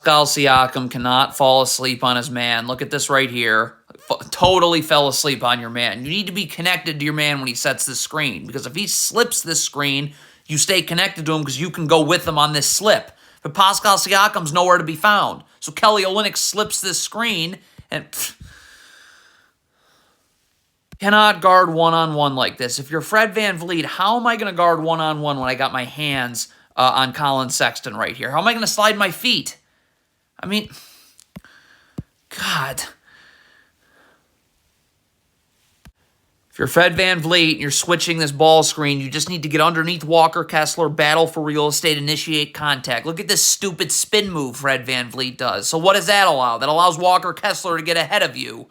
Pascal Siakam cannot fall asleep on his man. Look at this right here. Totally fell asleep on your man. You need to be connected to your man when he sets this screen, because if he slips this screen, you stay connected to him because you can go with him on this slip. But Pascal Siakam's nowhere to be found. So Kelly Olynyk slips this screen and cannot guard one-on-one like this. If you're Fred VanVleet, how am I going to guard one-on-one when I got my hands on Colin Sexton right here? How am I going to slide my feet? I mean, God. If you're Fred VanVleet and you're switching this ball screen, you just need to get underneath Walker Kessler, battle for real estate, initiate contact. Look at this stupid spin move Fred VanVleet does. So what does that allow? That allows Walker Kessler to get ahead of you.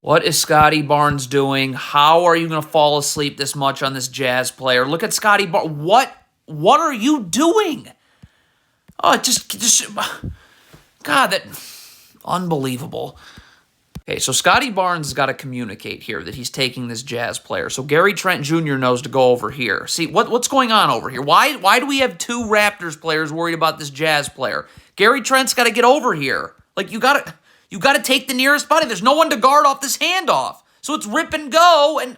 What is Scottie Barnes doing? How are you going to fall asleep this much on this Jazz player? Look at Scottie Barnes. What are you doing? Oh, just God, that unbelievable. Okay, so Scottie Barnes has got to communicate here that he's taking this Jazz player. So Gary Trent Jr. knows to go over here. See, what's going on over here? Why do we have two Raptors players worried about this Jazz player? Gary Trent's got to get over here. Like, you got to take the nearest buddy. There's no one to guard off this handoff. So it's rip and go, and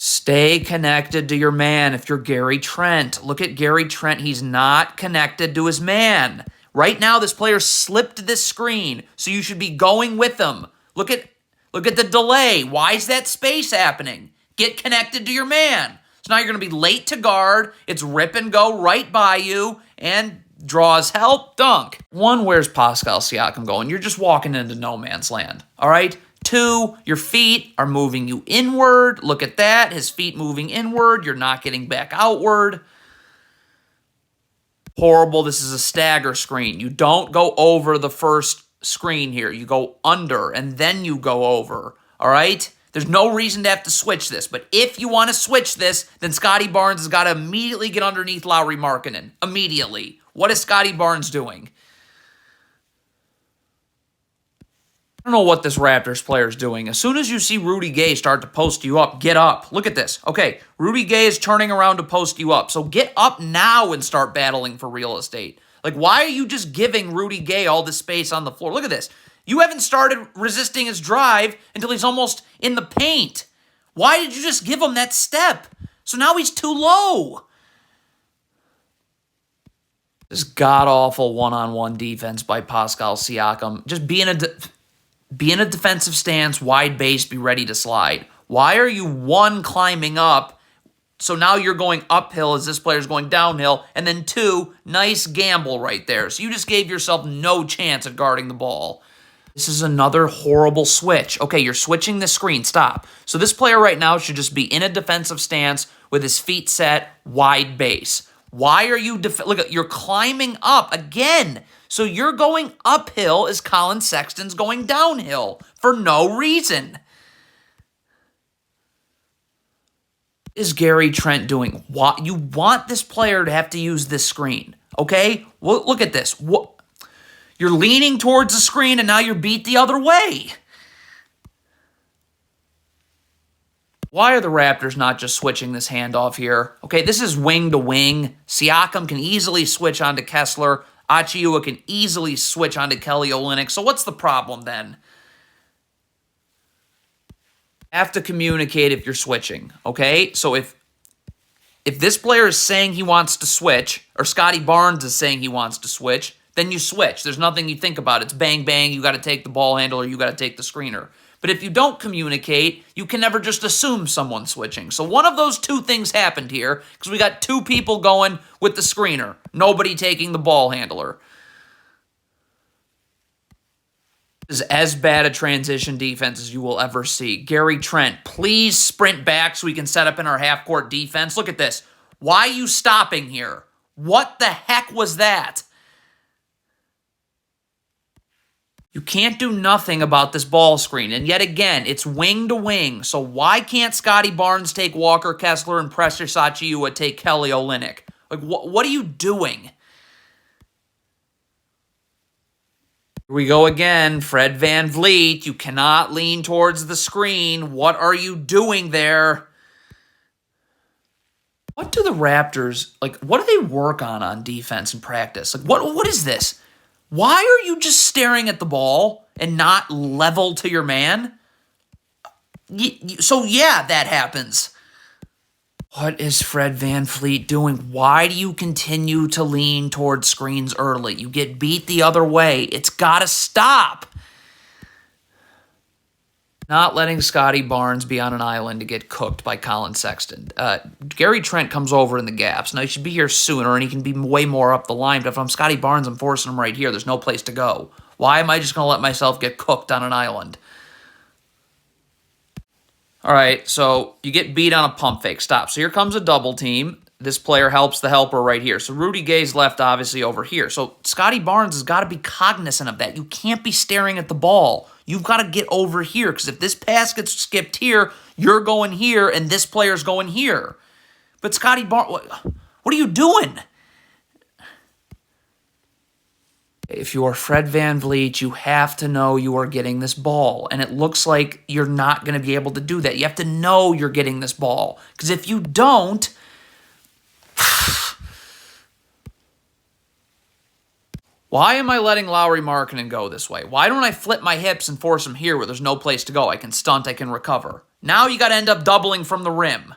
stay connected to your man if you're Gary Trent. Look at Gary Trent. He's not connected to his man. Right now, this player slipped this screen, so you should be going with him. Look at the delay. Why is that space happening? Get connected to your man. So now you're going to be late to guard. It's rip and go right by you, and draws help, dunk. One, where's Pascal Siakam going? You're just walking into no man's land, all right? Two, your feet are moving you inward. Look at that. His feet moving inward. You're not getting back outward. Horrible. This is a stagger screen. You don't go over the first screen here. You go under, and then you go over, all right? There's no reason to have to switch this, but if you want to switch this, then Scottie Barnes has got to immediately get underneath Lauri Markkanen. Immediately. What is Scottie Barnes doing? I don't know what this Raptors player is doing. As soon as you see Rudy Gay start to post you up, get up. Look at this. Okay, Rudy Gay is turning around to post you up. So get up now and start battling for real estate. Like, why are you just giving Rudy Gay all this space on the floor? Look at this. You haven't started resisting his drive until he's almost in the paint. Why did you just give him that step? So now he's too low. This god-awful one-on-one defense by Pascal Siakam. Just be in a defensive stance, wide base, be ready to slide. Why are you, one, climbing up, so now you're going uphill as this player's going downhill, and then two, nice gamble right there. So you just gave yourself no chance at guarding the ball. This is another horrible switch. Okay, you're switching the screen. Stop. So this player right now should just be in a defensive stance with his feet set, wide base. Why are you... Look, you're climbing up again. So you're going uphill as Colin Sexton's going downhill for no reason. What is Gary Trent doing? You want this player to have to use this screen, okay? Well, look at this. You're leaning towards the screen, and now you're beat the other way. Why are the Raptors not just switching this handoff here? Okay, this is wing to wing. Siakam can easily switch onto Kessler. Achiuwa can easily switch onto Kelly Olynyk. So what's the problem then? Have to communicate if you're switching, okay? So if this player is saying he wants to switch, or Scottie Barnes is saying he wants to switch, then you switch. There's nothing you think about. It's bang, bang. You got to take the ball handler. You got to take the screener. But if you don't communicate, you can never just assume someone's switching. So one of those two things happened here because we got two people going with the screener. Nobody taking the ball handler. This is as bad a transition defense as you will ever see. Gary Trent, please sprint back so we can set up in our half-court defense. Look at this. Why are you stopping here? What the heck was that? You can't do nothing about this ball screen. And yet again, it's wing to wing. So why can't Scottie Barnes take Walker Kessler and Precious Achiuwa take Kelly Olynyk? Like, what are you doing? Here we go again. Fred VanVleet, you cannot lean towards the screen. What are you doing there? What do the Raptors, like, what do they work on defense in practice? Like, what is this? Why are you just staring at the ball and not level to your man? So, yeah, that happens. What is Fred VanVleet doing? Why do you continue to lean towards screens early? You get beat the other way. It's got to stop. Not letting Scotty Barnes be on an island to get cooked by Colin Sexton. Gary Trent comes over in the gaps. Now, he should be here sooner, and he can be way more up the line. But if I'm Scotty Barnes, I'm forcing him right here. There's no place to go. Why am I just going to let myself get cooked on an island? All right, so you get beat on a pump fake. Stop. So here comes a double team. This player helps the helper right here. So Rudy Gay's left, obviously, over here. So Scotty Barnes has got to be cognizant of that. You can't be staring at the ball. You've got to get over here, because if this pass gets skipped here, you're going here, and this player's going here. But Scotty Barnes, what are you doing? If you are Fred VanVleet, you have to know you are getting this ball. And it looks like you're not going to be able to do that. You have to know you're getting this ball. Because if you don't, why am I letting Lauri Markkanen go this way? Why don't I flip my hips and force him here where there's no place to go? I can stunt, I can recover. Now you got to end up doubling from the rim.